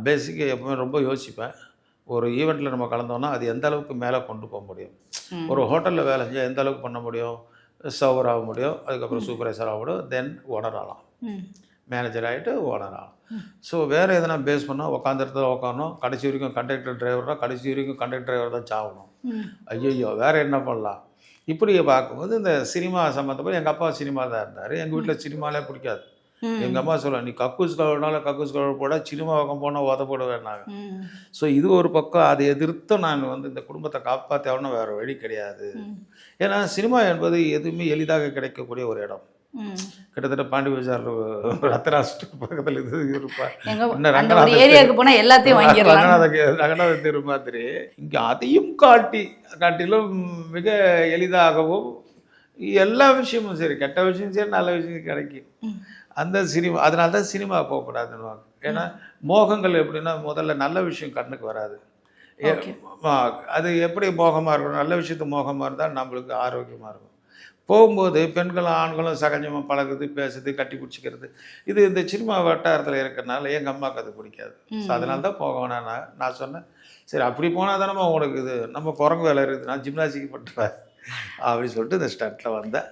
பேசிக்காக எப்பவுமே ரொம்ப யோசிப்பேன். ஒரு ஈவெண்ட்டில் நம்ம கலந்தோம்னா அது எந்த அளவுக்கு மேலே கொண்டு போக முடியும். ஒரு ஹோட்டலில் வேலை செஞ்சால் எந்த அளவுக்கு பண்ண முடியும், சர்வர் ஆக முடியும், அதுக்கப்புறம் சூப்பர்வைசர் ஆக முடியும், தென் ஓனர் ஆகலாம், மேனேஜர் ஆகிட்டு ஓனர் ஆகலாம். ஸோ வேறு எதனா பேஸ் பண்ணால் உட்காந்த இடத்துல உட்காரணும், கடைசி வரைக்கும் கண்டக்டர் டிரைவராக கடைசி வரைக்கும் கண்டக்டர் டிரைவர் தான் சாகணும். ஐயோ வேறு என்ன பண்ணலாம். இப்படி பார்க்கும்போது இந்த சினிமா சம்மந்தப்பட்ட எங்கள் அப்பா சினிமா தான் இருந்தார். எங்கள் வீட்டில் சினிமாலே பிடிக்காது. எங்கள் அம்மா சொல்ல நீ கக்கூஸ் கழுவினாலும் கக்கூஸ் கழுவு போட சினிமா பக்கம் போனால் உதப்படுவேன்னாங்க. ஸோ இது ஒரு பக்கம். அதை எதிர்த்து நான் இந்த குடும்பத்தை காப்பாற்றணும்னு வேறு வழி கிடையாது. ஏன்னா சினிமா என்பது எதுவுமே எளிதாக கிடைக்கக்கூடிய ஒரு இடம். கிட்டத்தட்ட பாண்டி பஜார் ரத்தராஷ்டிர பக்கத்தில் இது இருப்பார். ரங்கநாத தெரு மாதிரி இங்கே அதையும் காட்டிலும் மிக எளிதாகவும் எல்லா விஷயமும் சரி, கெட்ட விஷயம் சரி, நல்ல விஷயம் கிடைக்கும் அந்த சினிமா. அதனால தான் சினிமா போகக்கூடாதுன்னு. ஏன்னா மோகங்கள் எப்படின்னா முதல்ல நல்ல விஷயம் கண்ணுக்கு வராது. அது எப்படி மோகமாக இருக்கணும், நல்ல விஷயத்து மோகமாக இருந்தால் நம்மளுக்கு ஆரோக்கியமாக இருக்கும். போகும்போது பெண்களும் ஆண்களும் சகஜமாக பழகுது, பேசுது, கட்டி பிடிச்சிக்கிறது, இது இந்த சினிமா வட்டாரத்தில் இருக்கிறனால எங்கள் அம்மாவுக்கு அது பிடிக்காது. ஸோ அதனால தான் போக வேணாம். நான் சொன்னேன் சரி அப்படி போனால் தானே உனக்கு இது நம்ம குரங்கு வேலை இருக்குது, நான் ஜிம்னாஸ்டிக் பண்ணுறேன் அப்படின்னு சொல்லிட்டு இந்த ஸ்டண்ட்டில் வந்தேன்.